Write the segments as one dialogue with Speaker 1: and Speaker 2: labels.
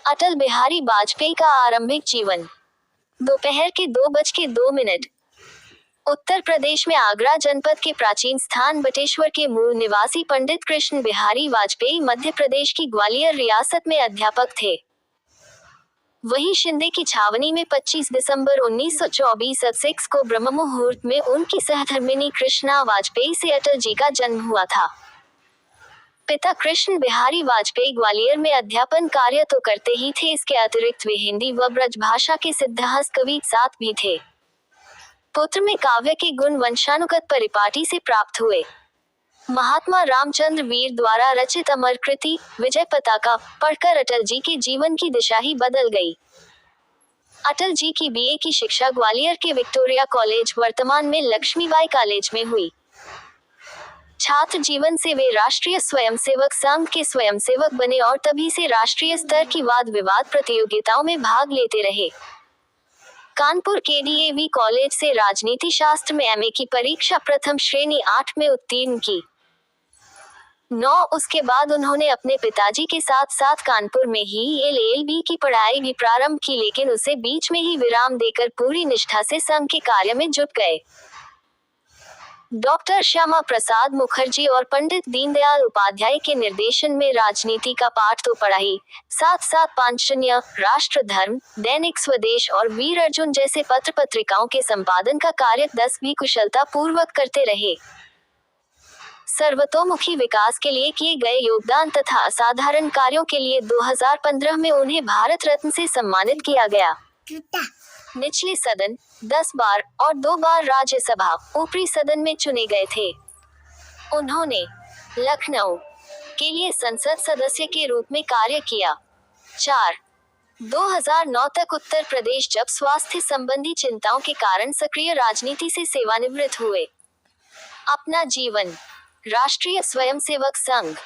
Speaker 1: अटल बिहारी वाजपेयी का आरंभिक जीवन। दोपहर के 2:02। उत्तर प्रदेश में आगरा जनपद के प्राचीन स्थान बटेश्वर के मूल निवासी पंडित कृष्ण बिहारी वाजपेयी मध्य प्रदेश की ग्वालियर रियासत में अध्यापक थे। वहीं शिंदे की छावनी में 25 दिसंबर 1924 6 को ब्रह्म मुहूर्त में उनकी सहधर्मिणी कृष्णा वाजपेयी से अटल जी का जन्म हुआ था। पिता कृष्ण बिहारी वाजपेयी ग्वालियर में अध्यापन कार्य तो करते ही थे, इसके अतिरिक्त वे हिंदी व ब्रज भाषा के सिद्धहस्त कवि साथ भी थे। पुत्र में काव्य के गुण वंशानुगत परिपाटी से प्राप्त हुए। महात्मा रामचंद्र वीर द्वारा रचित अमर कृति विजय पताका पढ़कर अटल जी के जीवन की दिशा ही बदल गई। अटल जी की बीए की शिक्षा ग्वालियर के विक्टोरिया कॉलेज वर्तमान में लक्ष्मीबाई कॉलेज में हुई। छात्र जीवन से वे राष्ट्रीय स्वयंसेवक संघ के स्वयंसेवक बने और तभी से राष्ट्रीय स्तर की वाद विवाद प्रतियोगिताओं में भाग लेते रहे। कानपुर के डीएवी कॉलेज से राजनीति शास्त्र में एमए की परीक्षा प्रथम श्रेणी 8 में उत्तीर्ण की। उसके बाद उन्होंने अपने पिताजी के साथ साथ कानपुर में ही एलएलबी की पढ़ाई भी प्रारंभ की, लेकिन उसे बीच में ही विराम देकर पूरी निष्ठा से संघ के कार्य में जुट गए। डॉक्टर श्यामा प्रसाद मुखर्जी और पंडित दीनदयाल उपाध्याय के निर्देशन में राजनीति का पाठ तो पढ़ा ही, साथ साथ पांचजन्य, राष्ट्र धर्म, दैनिक स्वदेश और वीर अर्जुन जैसे पत्र पत्रिकाओं के संपादन का कार्य 10 भी कुशलता पूर्वक करते रहे। सर्वतोमुखी विकास के लिए किए गए योगदान तथा असाधारण कार्यों के लिए 2015 में उन्हें भारत रत्न से सम्मानित किया गया। निचले सदन 10 बार और 2 बार राज्यसभा ऊपरी सदन में चुने गए थे। उन्होंने लखनऊ के लिए संसद सदस्य के रूप में कार्य किया। 2009 तक उत्तर प्रदेश जब स्वास्थ्य संबंधी चिंताओं के कारण सक्रिय राजनीति से सेवानिवृत्त हुए। अपना जीवन राष्ट्रीय स्वयंसेवक संघ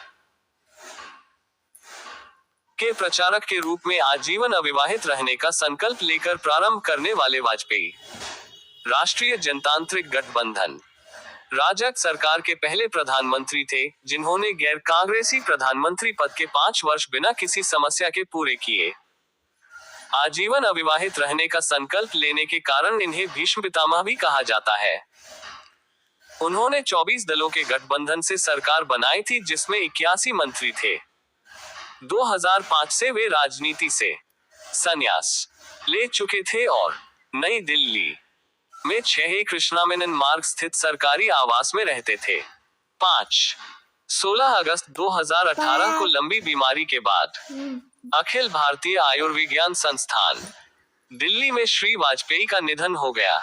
Speaker 2: के प्रचारक के रूप में आजीवन अविवाहित रहने का संकल्प लेकर प्रारंभ करने वाले वाजपेयी राष्ट्रीय जनतांत्रिक गठबंधन राजग सरकार के पहले प्रधानमंत्री थे, जिन्होंने गैर कांग्रेसी प्रधानमंत्री पद के 5 वर्ष बिना किसी समस्या के पूरे किए। आजीवन अविवाहित रहने का संकल्प लेने के कारण इन्हें भीष्म पितामह भी कहा जाता है। उन्होंने 24 दलों के गठबंधन से सरकार बनाई थी, जिसमें 81 मंत्री थे। 2005 से वे राजनीति से संन्यास ले चुके थे और नई दिल्ली में 6 कृष्णा मेनन मार्ग स्थित सरकारी आवास में रहते थे। 16 अगस्त 2018 को लंबी बीमारी के बाद अखिल भारतीय आयुर्विज्ञान संस्थान दिल्ली में श्री वाजपेयी का निधन हो गया।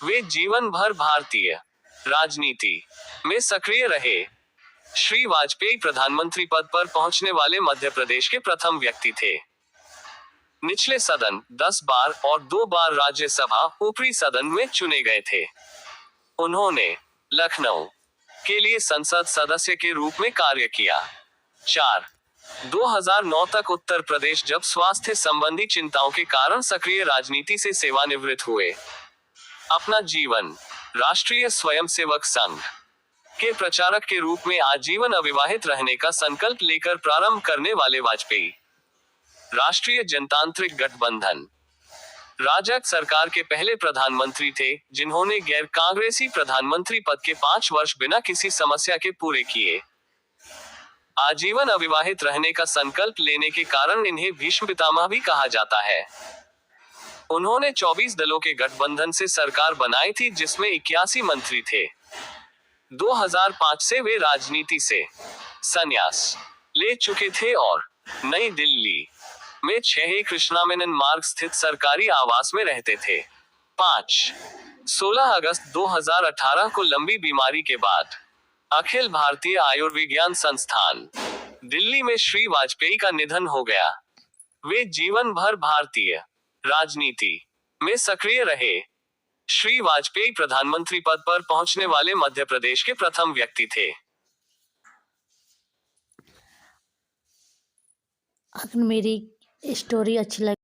Speaker 2: वे जीवन भर भारतीय राजनीति में सक्रिय रहे। श्री वाजपेयी प्रधानमंत्री पद पर पहुंचने वाले मध्य प्रदेश के प्रथम व्यक्ति थे। निचले सदन 10 बार और 2 बार राज्यसभा ऊपरी सदन में चुने गए थे। उन्होंने लखनऊ के लिए संसद सदस्य के रूप में कार्य किया। 2009 तक उत्तर प्रदेश जब स्वास्थ्य संबंधी चिंताओं के कारण सक्रिय राजनीति से सेवानिवृत्त हुए। अपना जीवन राष्ट्रीय स्वयंसेवक संघ के प्रचारक के रूप में आजीवन अविवाहित रहने का संकल्प लेकर प्रारंभ करने वाले वाजपेयी राष्ट्रीय जनतांत्रिक गठबंधन राजग सरकार के पहले प्रधानमंत्री थे, जिन्होंने गैर कांग्रेसी प्रधानमंत्री पद के 5 वर्ष बिना किसी समस्या के पूरे किए। आजीवन अविवाहित रहने का संकल्प लेने के कारण इन्हें भीष्म पितामह भी कहा जाता है। उन्होंने 24 दलों के गठबंधन से सरकार बनाई थी, जिसमें 81 मंत्री थे। 2005 से वे राजनीति से संन्यास ले चुके थे और नई दिल्ली में 6 कृष्णा मेनन मार्ग स्थित सरकारी आवास में रहते थे। 16 अगस्त 2018 को लंबी बीमारी के बाद अखिल भारतीय आयुर्विज्ञान संस्थान दिल्ली में श्री वाजपेयी का निधन हो गया। वे जीवन भर भारतीय राजनीति में सक्रिय रहे। श्री वाजपेयी प्रधानमंत्री पद पर पहुंचने वाले मध्य प्रदेश के प्रथम व्यक्ति थे।
Speaker 3: अगर मेरी स्टोरी अच्छी लगी